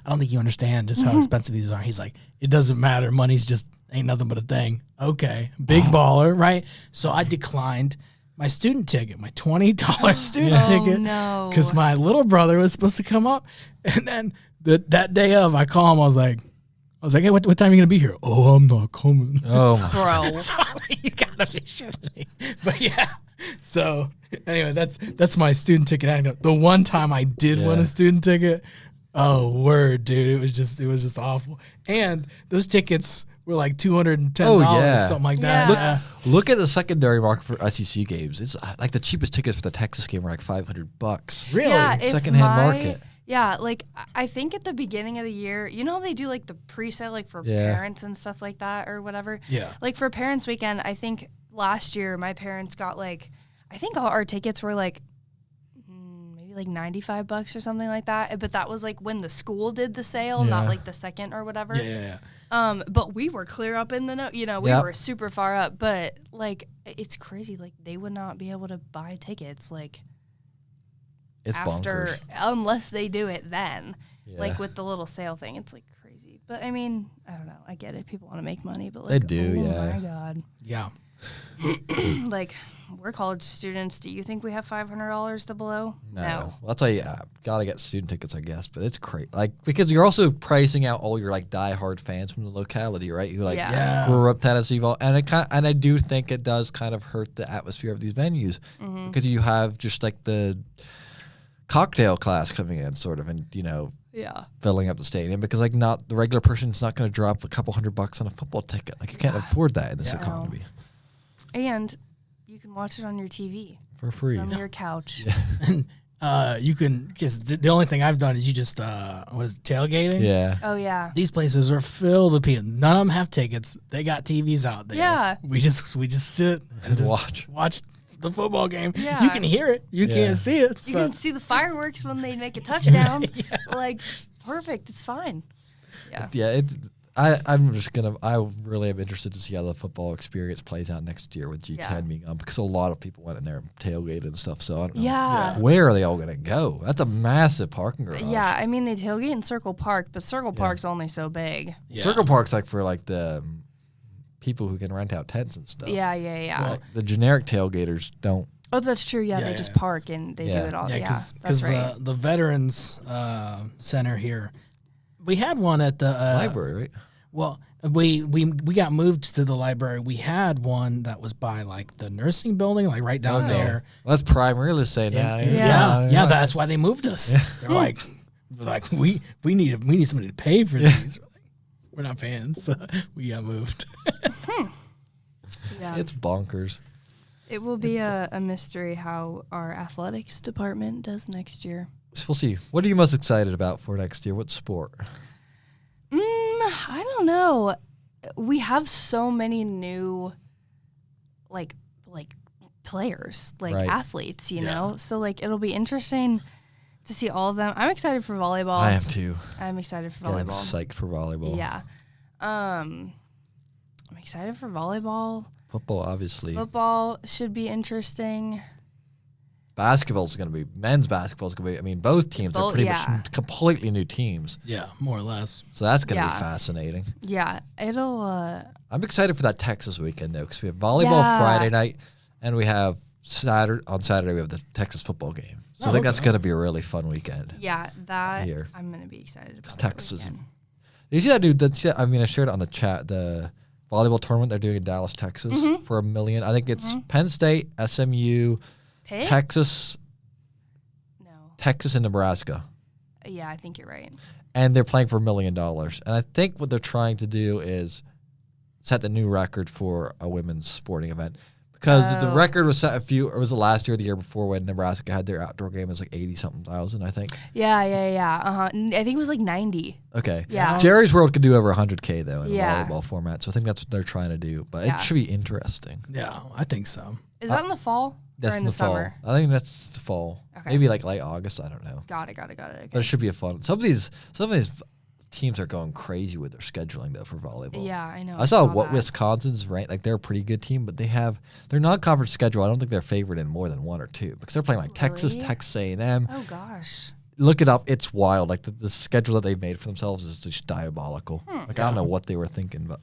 I don't think you understand just how expensive these are. He's like, it doesn't matter. Money's just ain't nothing but a thing. Okay, big baller, right? So I declined my student ticket, my $20 student ticket, because my little brother was supposed to come up, and then that day of, I call him. I was like, hey, what time are you gonna be here? Oh, I'm not coming. Oh, bro, so you gotta be shitting me. But yeah, so anyway, that's my student ticket anecdote. The one time I did win a student ticket, oh word, dude, it was just awful. And those tickets were like $210, something like that. Yeah. Look at the secondary market for SEC games. It's like the cheapest tickets for the Texas game were like $500. Really? Yeah, secondhand market. Yeah, like I think at the beginning of the year, how they do like the pre-sale like for parents and stuff like that or whatever. Yeah. Like for Parents Weekend, I think last year my parents got like, I think all our tickets were like maybe like $95 or something like that. But that was like when the school did the sale, not like the second or whatever. Yeah. But we were clear up in the note, we were super far up, but like, it's crazy. Like they would not be able to buy tickets like it's after, bonkers. Unless they do it then, like with the little sale thing, it's like crazy. But I mean, I don't know. I get it. People want to make money, but like, they do. Oh my God. Yeah. Like we're college students. Do you think we have $500 to blow? No. Well, I'll tell you, gotta get student tickets, I guess. But it's crazy, like because you're also pricing out all your like diehard fans from the locality, right? Who like grew up Tennessee ball, and I do think it does kind of hurt the atmosphere of these venues because you have just like the cocktail class coming in, sort of, and Yeah. filling up the stadium because like not the regular person's not going to drop a couple $100 on a football ticket. Like you can't afford that in this economy. And you can watch it on your TV For free. from your couch. You can, because the only thing I've done is you just what is it, tailgating? Yeah. Oh yeah. These places are filled with people. None of them have tickets. They got TVs out there. Yeah. We just sit and just watch the football game. Yeah. You can hear it. You can't see it. You can see the fireworks when they make a touchdown. Like perfect. It's fine. Yeah. Yeah. I really am interested to see how the football experience plays out next year with G10 being on because a lot of people went in there and tailgated and stuff. So I don't know. Yeah. Where are they all going to go? That's a massive parking garage. Yeah. I mean, they tailgate in Circle Park, but Circle Park's only so big. Yeah. Circle Park's like for like the people who can rent out tents and stuff. Yeah. Well, the generic tailgaters don't. Oh, that's true. Yeah, they just park and they do it all. Yeah, because that's right. the Veterans Center here, we had one at the library, right? Well, we got moved to the library. We had one that was by like the nursing building, like right down there. Well, that's prime real estate now. Yeah, that's why they moved us. They're like we need somebody to pay for these. We're not paying, so we got moved. Yeah. It's bonkers. It will be a mystery how our athletics department does next year. So we'll see. What are you most excited about for next year? What sport? I don't know. We have so many new, like players, athletes, you know? So, it'll be interesting to see all of them. I'm excited for volleyball. I am too. I'm excited for Getting volleyball. psyched for volleyball. Yeah. I'm excited for volleyball. Football, obviously. Football should be interesting. Basketball's going to be, men's basketball's going to be, I mean, both teams are pretty much completely new teams. Yeah, more or less. So that's going to be fascinating. Yeah, it'll... I'm excited for that Texas weekend, though, because we have volleyball Friday night, and we have on Saturday we have the Texas football game. So I think that's going to be a really fun weekend. Yeah, that here. I'm going to be excited about. Texas. Did you see that dude? I shared it on the chat, the volleyball tournament they're doing in Dallas, Texas for $1 million. I think it's Penn State, SMU... Pitt? Texas, and Nebraska. Yeah, I think you're right. And they're playing for $1 million. And I think what they're trying to do is set the new record for a women's sporting event. Because the record was set it was the last year or the year before when Nebraska had their outdoor game. It was like 80-something thousand, I think. Yeah. I think it was like 90. Okay. Yeah. Jerry's World could do over 100K, though, in a volleyball format. So I think that's what they're trying to do. But it should be interesting. Yeah, I think so. Is that in the fall? That's or in the the summer? fall. I think that's the fall. Okay. Maybe like late August. I don't know. Got it. Okay. But it should be a fun. Some of these teams are going crazy with their scheduling though for volleyball. Yeah, I know. I saw what that. Wisconsin's ranked. Like they're a pretty good team, but they have their non-conference schedule. I don't think they're favored in more than one or two because they're playing like Texas, Texas A&M. Oh gosh. Look it up. It's wild. Like the schedule that they've made for themselves is just diabolical. I don't know what they were thinking, but.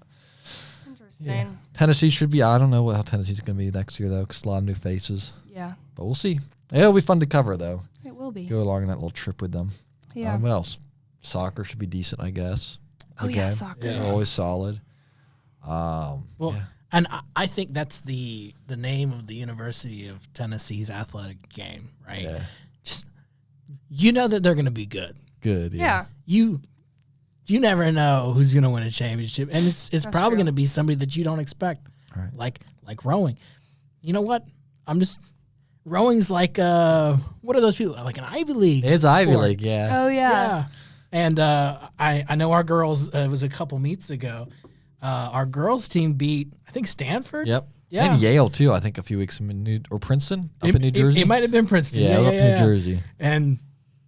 Interesting. Yeah. Tennessee should be. I don't know how Tennessee's going to be next year though, because a lot of new faces. Yeah. But we'll see. It'll be fun to cover though. It will be. Go along on that little trip with them. Yeah. What else? Soccer should be decent, I guess. Oh yeah, soccer. They're always solid. And I think that's the name of the University of Tennessee's athletic game, right? Yeah. Just you know that they're going to be good. Good. Yeah. You never know who's going to win a championship, and it's probably going to be somebody that you don't expect, right. like rowing. You know what? Rowing's like what are those people like an Ivy League? It's sport. Ivy League, yeah. Oh yeah. And I know our girls. It was a couple meets ago. Our girls team beat I think Stanford. Yep. Yeah. And Yale too. I think a few weeks in or Princeton up in New Jersey. It might have been Princeton. Yeah, up in New Jersey. And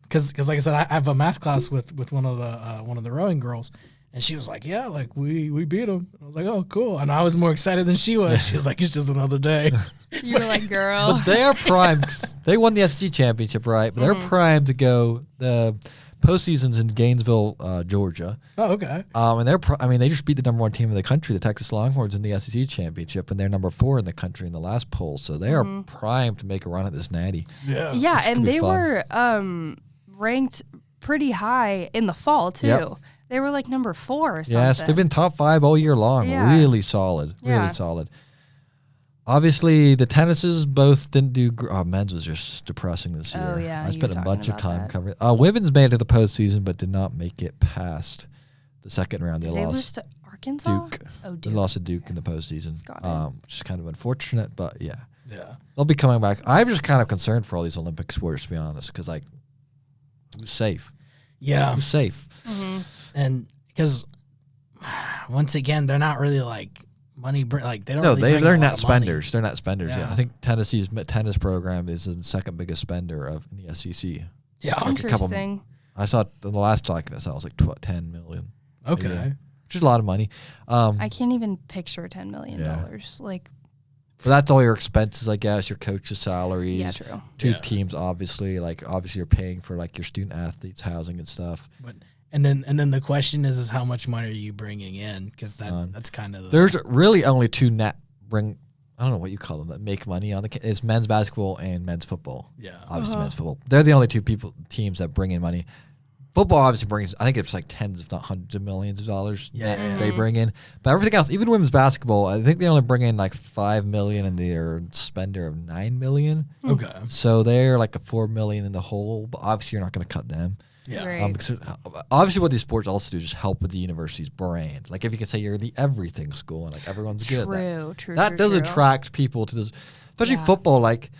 because like I said, I have a math class with one of the rowing girls, and she was like, "Yeah, like we beat them." I was like, "Oh, cool!" And I was more excited than she was. She was like, "It's just another day." You were like, "Girl." But they are primed. They won the SG championship, right? But they're primed to go the postseason's in Gainesville, Georgia. Oh, okay. And they just beat the number 1 team in the country, the Texas Longhorns, in the SEC championship, and they're number 4 in the country in the last poll. So they are primed to make a run at this natty. Yeah. Yeah, and they were ranked pretty high in the fall too. Yep. They were like number 4 or something. Yes, they've been top 5 all year long. Yeah. Really solid. Really Yeah. solid. Obviously, the tennises both didn't do. Men's was just depressing this year. Oh, yeah, I you spent were a bunch talking of time about that. covering. Women's made it to the postseason, but did not make it past the second round. Did they lose to Arkansas? Duke. Oh, They Duke. lost to Duke in the postseason, Got it. which is kind of unfortunate. But yeah, Yeah. they'll be coming back. I'm just kind of concerned for all these Olympic sports, to be honest, because like, who's safe? Yeah. Who's safe? Mm-hmm. And because once again, they're not really like money. Like they don't. No, really bring they're a lot not of money. spenders. They're not spenders. Yeah. Yeah. I think Tennessee's tennis program is the second biggest spender of in the SEC. Yeah. Like a couple- Interesting. I saw the last document I saw was like 10 million. Okay. Yeah. Which is a lot of money. I can't even picture $10 million. Yeah. Like, But that's all your expenses, I guess, your coach's salaries. yeah, true. Two Yeah. teams, obviously. Like, obviously, you're paying for like your student athletes, housing and stuff. But and then the question is how much money are you bringing in? Because that's kind of There's really only two I don't know what you call them that make money on the. It's men's basketball and men's football. yeah. Obviously, men's football. They're the only two teams that bring in money. Football obviously brings, I think it's like tens, if not hundreds of millions of dollars net they bring in. But everything else, even women's basketball, I think they only bring in like $5 million and they're spender of $9 million. Okay. So they're like a $4 million in the hole. But obviously, you're not going to cut them. Yeah. Right. Because obviously, what these sports also do is just help with the university's brand. Like if you can say you're the everything school and like everyone's good at that. True. That does attract people to this, especially Yeah. football. Like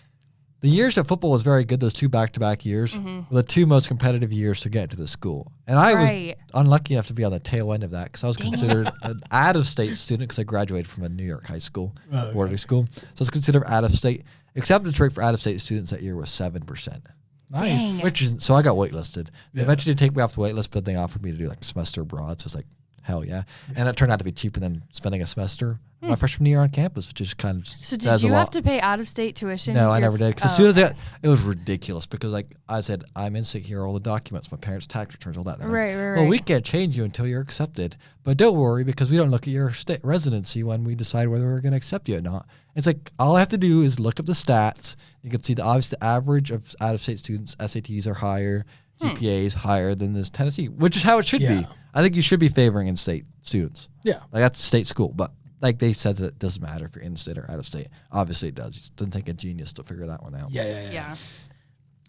the years that football was very good, those two back-to-back years were the two most competitive years to get into the school. And I was unlucky enough to be on the tail end of that because I was considered an out-of-state student because I graduated from a New York high school, boarding school. So I was considered out-of-state. Acceptance rate for out-of-state students that year was 7%. Nice. Dang. Which is, so I got waitlisted. They Yeah. eventually take me off the waitlist, but they offered me to do like a semester abroad. So it's like, hell yeah. And it turned out to be cheaper than spending a semester my freshman year on campus, which is kind of So did says a you lot. have to pay out-of-state tuition? No, I Your- never did. Because as soon as it was ridiculous because like I said, I'm instant here, all the documents, my parents' tax returns, all that. They're like, Right. well, we can't change you until you're accepted. But don't worry because we don't look at your state residency when we decide whether we're going to accept you or not. It's like all I have to do is look up the stats. You can see the average of out-of-state students, SATs are higher, GPAs higher than this Tennessee, which is how it should be. Yeah. I think you should be favoring in-state students. Yeah. Like that's state school, but like they said that it doesn't matter if you're in-state or out-of-state. Obviously it does. It doesn't take a genius to figure that one out. Yeah. Yeah.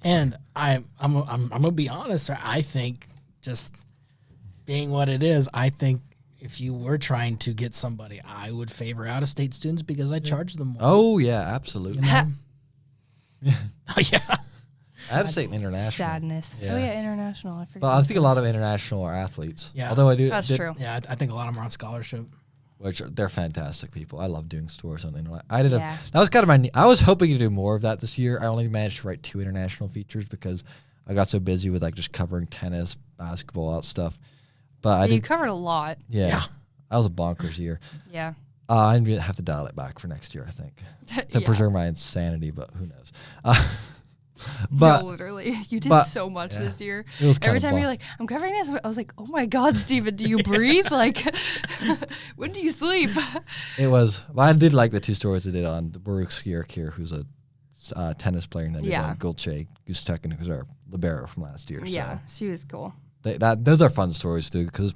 And I'm gonna be honest, sir. I think just being what it is, I think if you were trying to get somebody, I would favor out of state students because I charge them more. Oh yeah, absolutely. You know? Oh yeah. Out-of-state and international. Sadness. Yeah. Oh yeah, international. I forgot. But I think a lot of international are athletes. Yeah. Although I do. That's true. Yeah, I think a lot of them are on scholarship. Which they're fantastic people. I love doing stories on the internet. I did Yeah. that was kind of my. I was hoping to do more of that this year. I only managed to write 2 international features because I got so busy with like just covering tennis, basketball, all that stuff. But I You did. covered a lot. Yeah. That was a bonkers year. Yeah. I'm gonna have to dial it back for next year, I think, to Yeah. preserve my insanity. But who knows? But no, literally, you did but- so much yeah. this year. it was Every kind time of you're like, I'm covering this, I was like, oh my God, Steven, do you breathe? Like, when do you sleep? it was. Well, I did like the 2 stories I did on the Baruch Skier, who's a tennis player, and then did Yeah. on Gulce Gustek, who's our libero from last year. Yeah, So she was cool. those are fun stories too, because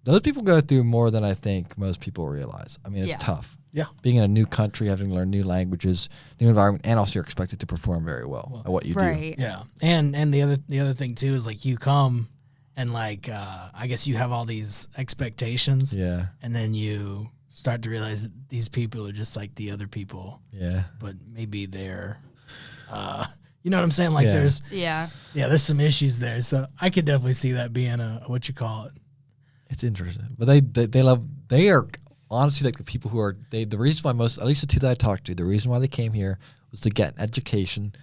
those people go through more than I think most people realize. I mean, it's Yeah. tough. Yeah. Being in a new country, having to learn new languages, new environment, and also you're expected to perform very well at what you do. Right. Yeah. And the other thing too is like you come and like I guess you have all these expectations Yeah. and then you start to realize that these people are just like the other people, Yeah. but maybe they're you know what I'm saying? Like Yeah. there's some issues there. So I could definitely see that being a what you call it. It's interesting, but they are honestly like the people who are the reason why at least the 2 that I talked to, the reason why they came here was to get an education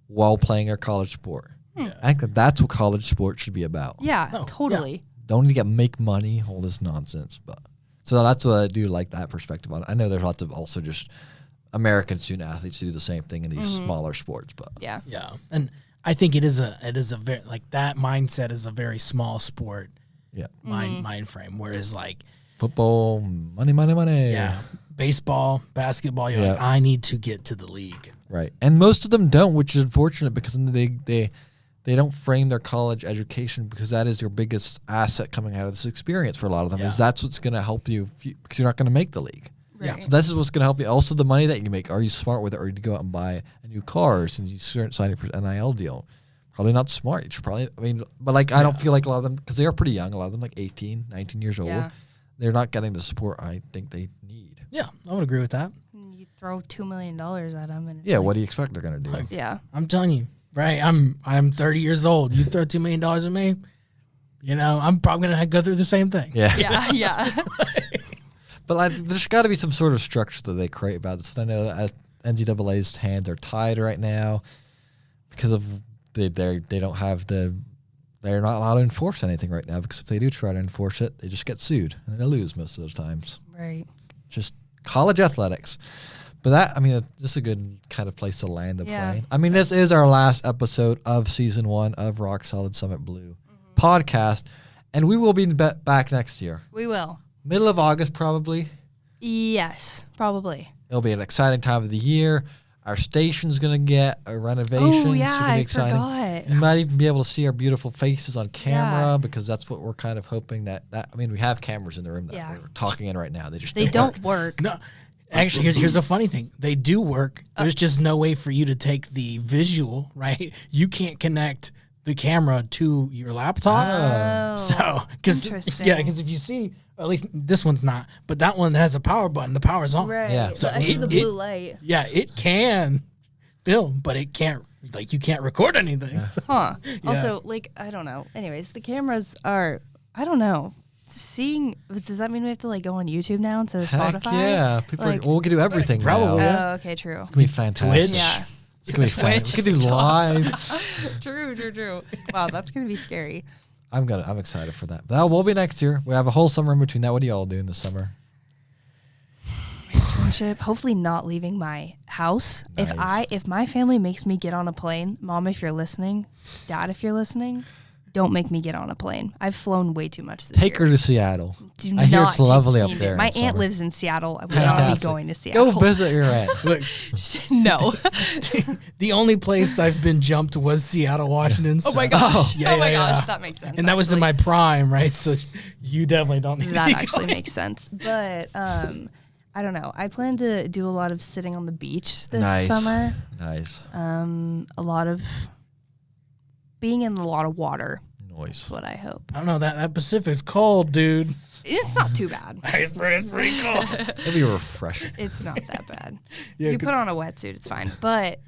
while playing their college sport. I think that's what college sports should be about. Yeah, Oh, totally. Don't need to make money, all this nonsense. But so that's what I do like that perspective on it. I know there's lots of also just American student athletes who do the same thing in these smaller sports, but Yeah. Yeah. And I think it is a very like that mindset is a very small sport yeah, mind frame. Whereas like football, money, yeah, baseball, basketball, you're like, Yeah. I need to get to the league. right. And most of them don't, which is unfortunate because they don't frame their college education because that is your biggest asset coming out of this experience for a lot of them. Is Yeah. that's what's going to help you because you're not going to make the league. Yeah. So this is what's going to help you. Also, the money that you make. Are you smart with it, or do you go out and buy a new car since you start signing for an NIL deal? Probably not smart. You should probably, but like I don't feel like a lot of them, because they are pretty young. A lot of them like 18, 19 years old. Yeah. They're not getting the support I think they need. Yeah, I would agree with that. You throw $2 million at them, and Yeah, what do you expect they're going to do? yeah, I'm telling you, right? I'm 30 years old. You throw $2 million at me, I'm probably gonna go through the same thing. yeah, yeah. But there's got to be some sort of structure that they create about this. I know NCAA's hands are tied right now because of they don't have they're not allowed to enforce anything right now, because if they do try to enforce it, they just get sued and they lose most of those times. Right. Just college athletics. But this is a good kind of place to land the plane. This is our last episode of season 1 of Rock Solid Summit Blue podcast, and we will be back next year. We will. Middle of August, probably. Yes, probably. It'll be an exciting time of the year. Our station's going to get a renovation. Oh, yeah, so it'll be I exciting. forgot. You might even be able to see our beautiful faces on camera, because that's what we're kind of hoping that we have cameras in the room that we're talking in right now. They don't work. No, actually, here's a funny thing. They do work. There's just no way for you to take the visual, right? You can't connect the camera to your laptop. Oh, So, because if you see, at least this one's not, but that one has a power button. The power's on. Right. Yeah. So I see the blue light. Yeah, it can film, but it can't. Like, you can't record anything. So, Huh. yeah. Also, I don't know. Anyways, the cameras are, I don't know. Does that mean we have to go on YouTube now instead of Heck Spotify? yeah. People we can do everything Probably. now. Oh, okay, true. It's going to be fantastic. Twitch. Yeah. It's going to be fun. Twitch We can do live. True. Wow, that's gonna be scary. I'm excited for that. But that will be next year. We have a whole summer in between that. What do y'all do in the summer? Internship. Hopefully not leaving my house. Nice. If my family makes me get on a plane, Mom, if you're listening, Dad, if you're listening, don't make me get on a plane. I've flown way too much this year. Take her to Seattle. Do I hear not it's lovely take up me there. My in aunt summer. lives in Seattle. I will not be Fantastic. going to Seattle. Go visit your aunt. Look, No. the only place I've been jumped was Seattle, Washington. Oh so- my gosh. Yeah, oh my yeah, gosh. yeah. That makes sense. And that was in my prime, right? So you definitely don't need That to be actually going. makes sense. But I don't know. I plan to do a lot of sitting on the beach this Nice. summer. Nice. A lot of being in a lot of water. Noise. That's what I hope. I don't know. That Pacific's cold, dude. It's not too bad. It's pretty cold. It'll be refreshing. It's not that bad. Yeah, You 'cause- put on a wetsuit, it's fine. But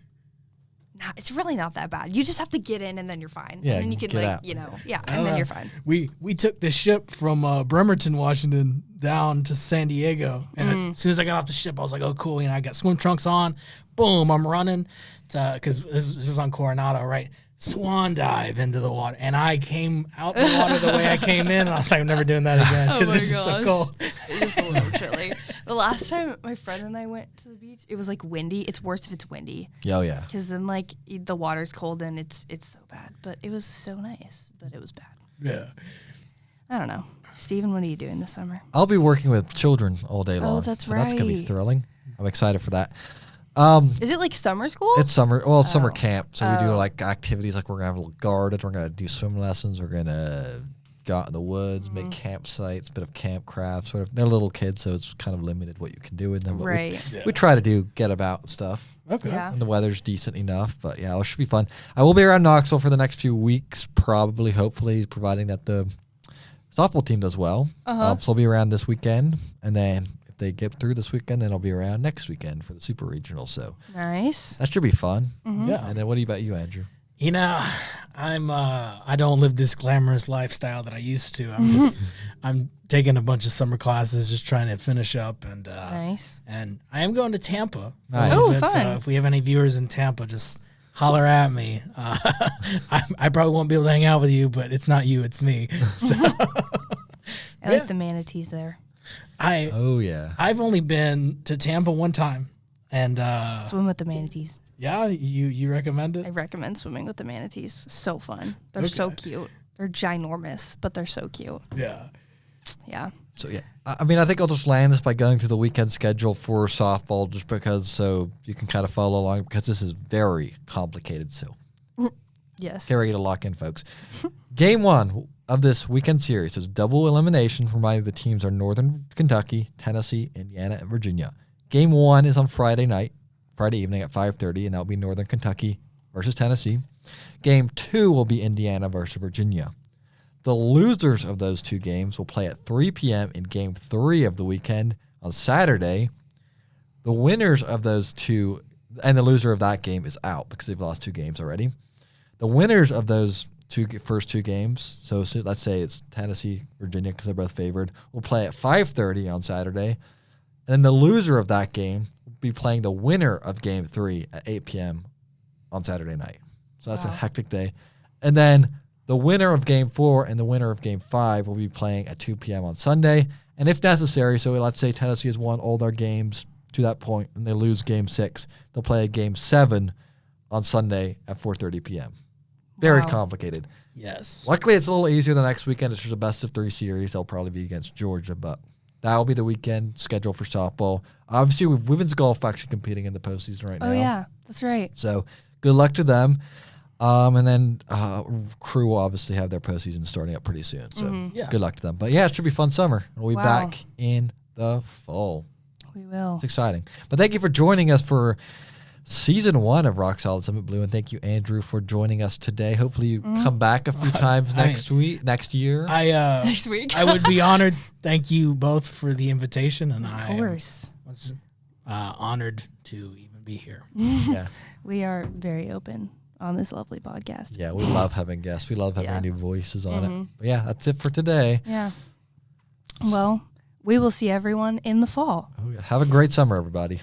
it's really not that bad. You just have to get in and then you're fine. Yeah, and then you can get out. and then you're fine. We took the ship from Bremerton, Washington, down to San Diego, and as soon as I got off the ship, I was like, "Oh, cool!" I got swim trunks on. Boom! I'm running because this is on Coronado, right? Swan dive into the water, and I came out the water the way I came in, and I was like, "I'm never doing that again," because it's just so cold. It is a little chilly. The last time my friend and I went to the beach, it was windy. It's worse if it's windy Oh, yeah. because then the water's cold and it's so bad. But it was so nice, but it was bad. Yeah. I don't know. Steven, what are you doing this summer? I'll be working with children all day long. that's so That's going to be right. thrilling. I'm excited for that. Is it summer school? It's summer. Well, it's summer Oh. camp. So we do Oh. activities like we're going to have a little garden. We're going to do swim lessons. We're going to go out in the woods, make campsites, bit of camp craft. Sort of. They're little kids, so it's kind of limited what you can do with them. But right. we try to get about stuff. Okay. Yeah. And the weather's decent enough, but yeah, it should be fun. I will be around Knoxville for the next few weeks, probably, hopefully, providing that the softball team does well. So I'll be around this weekend, and then if they get through this weekend, then I'll be around next weekend for the Super Regional. So Nice. that should be fun. Yeah. And then what about you, Andrew? I don't live this glamorous lifestyle that I used to. I'm taking a bunch of summer classes, just trying to finish up, and Nice. and I am going to Tampa. Nice. Oh, If it's, fun. if we have any viewers in Tampa, just holler at me. I probably won't be able to hang out with you, but it's not you, it's me. So I like the manatees there. Oh, yeah. I've only been to Tampa one time, and Swim with the manatees. yeah, you recommend I it? recommend swimming with the manatees. So fun. They're so cute. They're ginormous, but they're so cute. Yeah. Yeah. So, yeah. I think I'll just land this by going through the weekend schedule for softball just because so you can kind of follow along because this is very complicated. So Yes. get ready to lock in, folks. Game 1, of this weekend series is double elimination, reminding the teams are Northern Kentucky, Tennessee, Indiana, and Virginia. Game 1 is on Friday evening at 5:30, and that will be Northern Kentucky versus Tennessee. Game 2 will be Indiana versus Virginia. The losers of those two games will play at 3 p.m. in Game 3 of the weekend on Saturday. The winners of those two, and the loser of that game is out because they've lost 2 games already. The winners of those first two games, so let's say it's Tennessee, Virginia, because they're both favored, will play at 5:30 on Saturday. And then the loser of that game will be playing the winner of Game 3 at 8 p.m. on Saturday night. So that's a hectic day. And then the winner of Game 4 and the winner of Game 5 will be playing at 2 p.m. on Sunday. And if necessary, so let's say Tennessee has won all their games to that point and they lose Game 6, they'll play a Game 7 on Sunday at 4:30 p.m. Very complicated. Yes. Luckily, it's a little easier the next weekend. It's just a best-of-3 series. They'll probably be against Georgia, but that will be the weekend schedule for softball. Obviously, with women's golf actually competing in the postseason right now. Oh, yeah. That's right. So good luck to them. And then Crew will obviously have their postseason starting up pretty soon. So good luck to them. But, yeah, it should be a fun summer. We'll be back in the fall. We will. It's exciting. But thank you for joining us for Season 1 of Rock Solid Summit Blue, and thank you, Andrew, for joining us today. Hopefully you come back a few times next year. Next week. I would be honored. Thank you both for the invitation, and Of course. I was honored to even be here. Yeah. We are very open on this lovely podcast. Yeah, we love having guests. We love having new voices on it. But yeah, that's it for today. Yeah. Well, we will see everyone in the fall. Have a great summer, everybody.